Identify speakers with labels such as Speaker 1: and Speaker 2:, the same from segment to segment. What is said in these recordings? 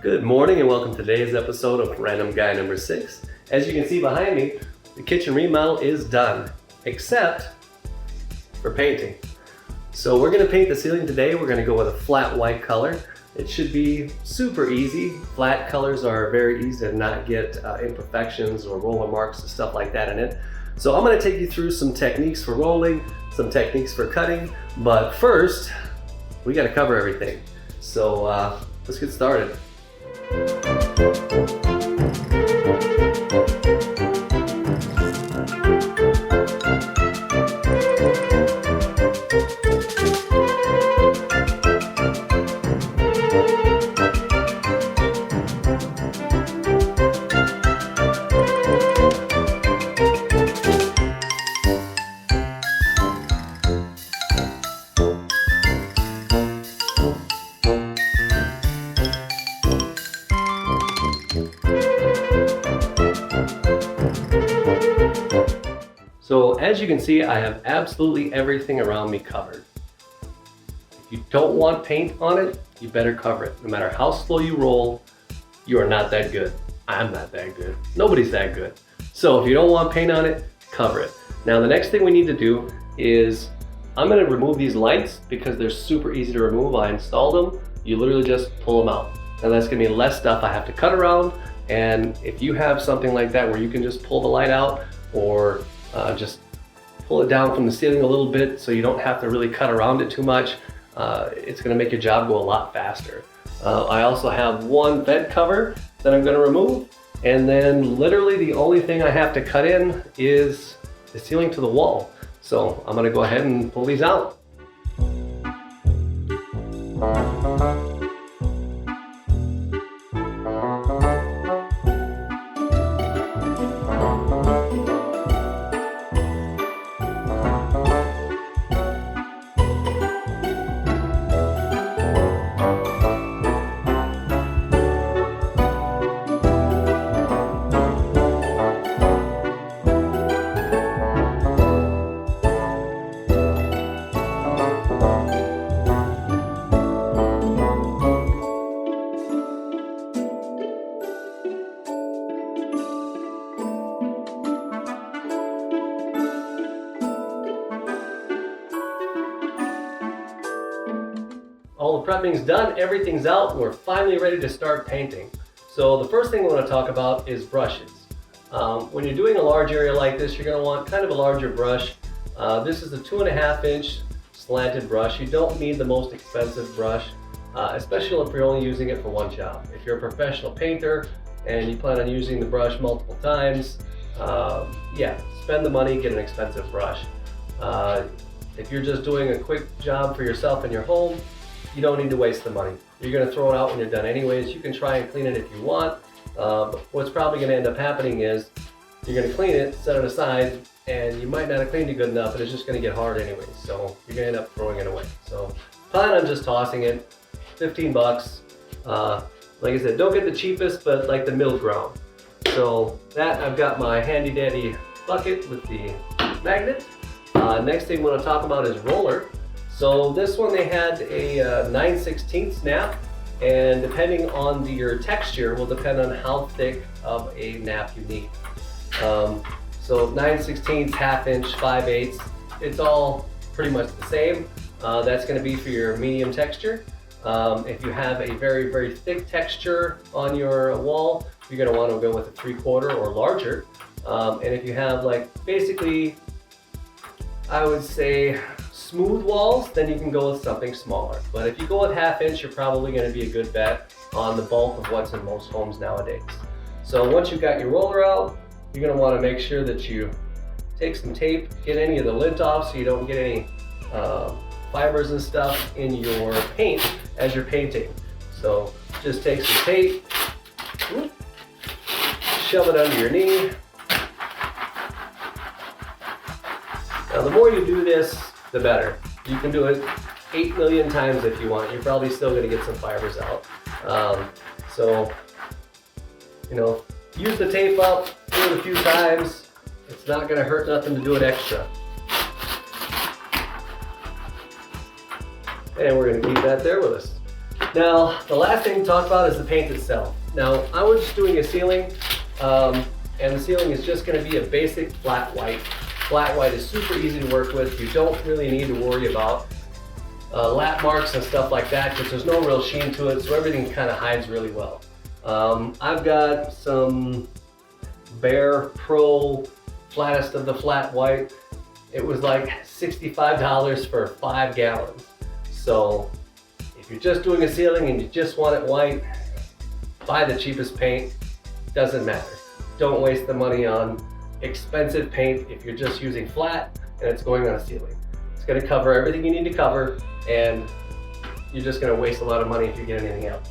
Speaker 1: Good morning and welcome to today's episode of Random Guy number 6. As you can see behind me, the kitchen remodel is done, except for painting. So we're going to paint the ceiling today. We're going to go with a flat white color. It should be super easy. Flat colors are very easy to not get imperfections or roller marks and stuff like that in it. So I'm going to take you through some techniques for rolling, some techniques for cutting, but first we got to cover everything. So let's get started. So as you can see, I have absolutely everything around me covered. If you don't want paint on it, you better cover it. No matter how slow you roll, you are not that good. I'm not that good. Nobody's that good. So if you don't want paint on it, cover it. Now the next thing we need to do is, I'm gonna remove these lights because they're super easy to remove. I installed them. You literally just pull them out. And that's gonna be less stuff I have to cut around. And if you have something like that where you can just pull the light out or just pull it down from the ceiling a little bit so you don't have to really cut around it too much, it's going to make your job go a lot faster. I also have one vent cover that I'm going to remove, and then literally the only thing I have to cut in is the ceiling to the wall. So I'm going to go ahead and pull these out. All the prepping's done, everything's out, and we're finally ready to start painting. So the first thing we want to talk about is brushes. When you're doing a large area like this, you're going to want kind of a larger brush. This is a 2.5 inch slanted brush. You don't need the most expensive brush, especially if you're only using it for one job. If you're a professional painter and you plan on using the brush multiple times, yeah, spend the money, get an expensive brush. If you're just doing a quick job for yourself in your home, you don't need to waste the money. You're going to throw it out when you're done anyways. You can try and clean it if you want. What's probably going to end up happening is you're going to clean it, set it aside, and you might not have cleaned it good enough, and it's just going to get hard anyways. So you're going to end up throwing it away. So plan on just tossing it. 15 bucks. Like I said, don't get the cheapest, but like the middle ground. So that, I've got my handy dandy bucket with the magnet. Next thing we want to talk about is roller. So this one, they had a 9/16 snap, and depending on your texture will depend on how thick of a nap you need. So 9/16, ½ inch, 5/8, it's all pretty much the same. That's going to be for your medium texture. If you have a very, very thick texture on your wall, you're going to want to go with a 3/4 or larger. And if you have like basically, I would say, smooth walls, then you can go with something smaller. But if you go with ½ inch, you're probably going to be a good bet on the bulk of what's in most homes nowadays. So once you've got your roller out, you're going to want to make sure that you take some tape, get any of the lint off so you don't get any fibers and stuff in your paint as you're painting. So just take some tape, shove it under your knee. Now the more you do this, the better. You can do it 8 million times if you want. You're probably still going to get some fibers out. So, you know, use the tape up, do it a few times. It's not going to hurt nothing to do it extra. And we're going to keep that there with us. Now, the last thing to talk about is the paint itself. Now, I was just doing a ceiling, and the ceiling is just going to be a basic flat white. Flat white is super easy to work with. You don't really need to worry about lap marks and stuff like that because there's no real sheen to it, so everything kind of hides really well. I've got some Behr Pro flattest of the flat white. It was like $65 for 5 gallons. So if you're just doing a ceiling and you just want it white, buy the cheapest paint. Doesn't matter. Don't waste the money on expensive paint if you're just using flat and it's going on a ceiling. It's going to cover everything you need to cover, and you're just going to waste a lot of money if you get anything else.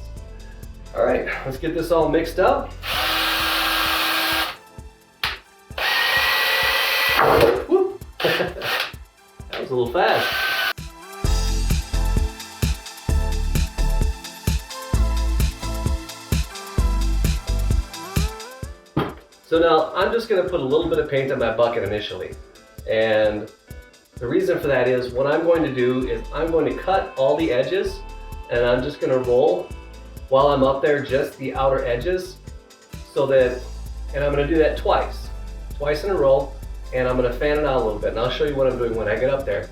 Speaker 1: All right, let's get this all mixed up. Whoop. That was a little fast. So now I'm just going to put a little bit of paint on my bucket initially. And the reason for that is what I'm going to do is I'm going to cut all the edges, and I'm just going to roll while I'm up there just the outer edges, so that, and I'm going to do that twice in a row, and I'm going to fan it out a little bit, and I'll show you what I'm doing when I get up there.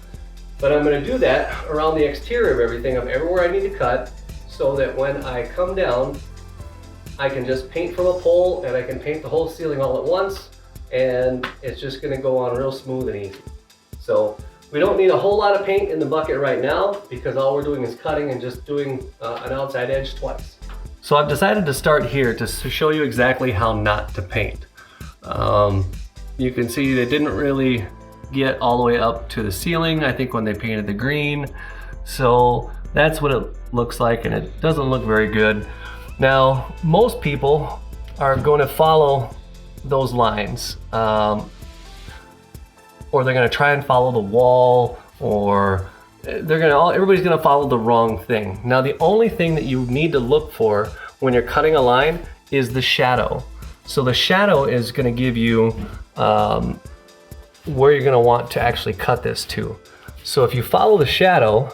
Speaker 1: But I'm going to do that around the exterior of everything, of everywhere I need to cut, so that when I come down, I can just paint from a pole, and I can paint the whole ceiling all at once, and it's just going to go on real smooth and easy. So we don't need a whole lot of paint in the bucket right now because all we're doing is cutting and just doing an outside edge twice. So I've decided to start here to show you exactly how not to paint. You can see they didn't really get all the way up to the ceiling, I think, when they painted the green. So that's what it looks like, and it doesn't look very good. Now, most people are going to follow those lines, or they're going to try and follow the wall, or everybody's going to follow the wrong thing. Now, the only thing that you need to look for when you're cutting a line is the shadow. So the shadow is going to give you where you're going to want to actually cut this to. So if you follow the shadow,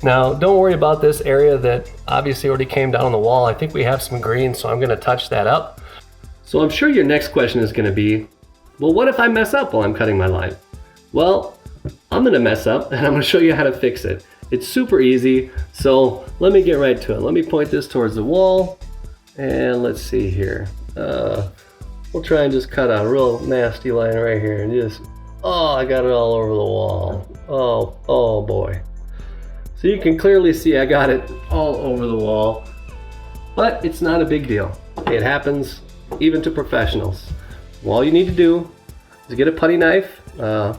Speaker 1: now, don't worry about this area that obviously already came down on the wall. I think we have some green, so I'm going to touch that up. So I'm sure your next question is going to be, well, what if I mess up while I'm cutting my line? Well, I'm going to mess up, and I'm going to show you how to fix it. It's super easy, so let me get right to it. Let me point this towards the wall, and let's see here. We'll try and just cut a real nasty line right here, and just, oh, I got it all over the wall. Oh boy. So you can clearly see I got it all over the wall, but it's not a big deal. It happens even to professionals. All you need to do is get a putty knife, a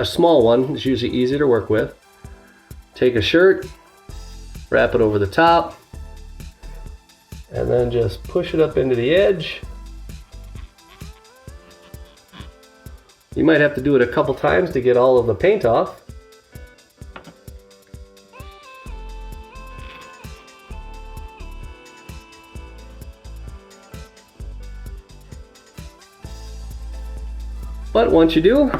Speaker 1: small one is usually easy to work with. Take a shirt, wrap it over the top, and then just push it up into the edge. You might have to do it a couple times to get all of the paint off. But once you do,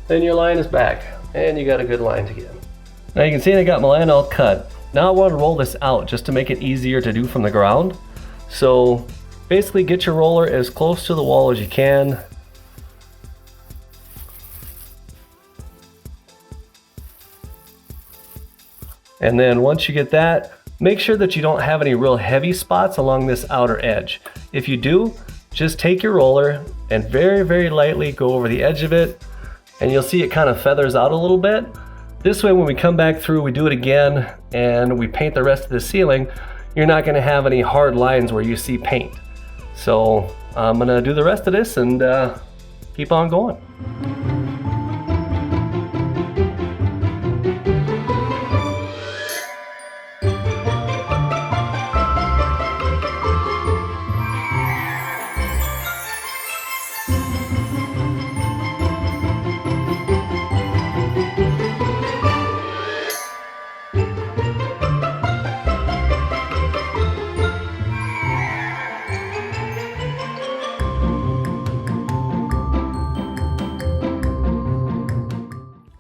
Speaker 1: then your line is back, and you got a good line to get. Now you can see I got my line all cut. Now I want to roll this out just to make it easier to do from the ground. So basically get your roller as close to the wall as you can. And then once you get that, make sure that you don't have any real heavy spots along this outer edge. If you do, just take your roller and very, very lightly go over the edge of it, and you'll see it kind of feathers out a little bit. This way, when we come back through, we do it again, and we paint the rest of the ceiling, you're not gonna have any hard lines where you see paint. So I'm gonna do the rest of this and keep on going.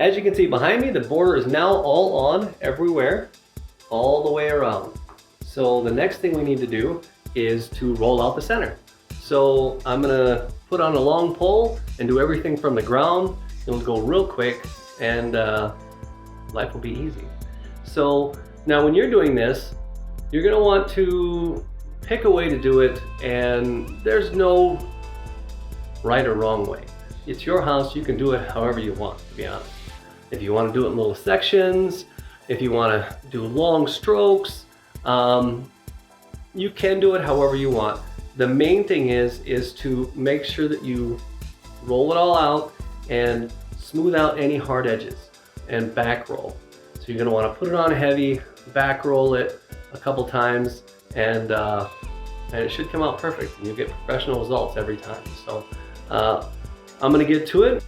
Speaker 1: As you can see behind me, the border is now all on everywhere, all the way around. So the next thing we need to do is to roll out the center. So I'm gonna put on a long pole and do everything from the ground. It'll go real quick and life will be easy. So now when you're doing this, you're gonna want to pick a way to do it, and there's no right or wrong way. It's your house, you can do it however you want, to be honest. If you want to do it in little sections, if you want to do long strokes, you can do it however you want. The main thing is to make sure that you roll it all out and smooth out any hard edges and back roll. So you're going to want to put it on heavy, back roll it a couple times, and it should come out perfect, and you'll get professional results every time. So I'm going to get to it.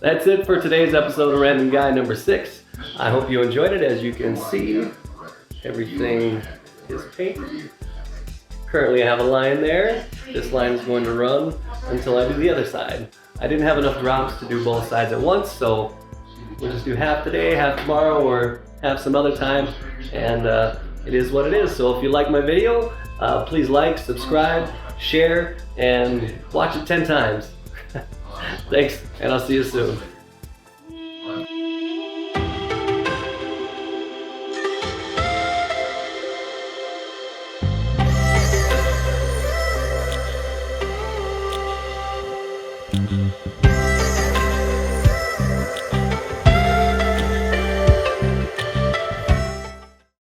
Speaker 1: That's it for today's episode of Random Guy number 6. I hope you enjoyed it. As you can see, everything is painted. Currently I have a line there. This line is going to run until I do the other side. I didn't have enough drops to do both sides at once, so we'll just do half today, half tomorrow, or half some other time, and it is what it is. So if you like my video, please like, subscribe, share, and watch it 10 times. Thanks, and I'll see you soon.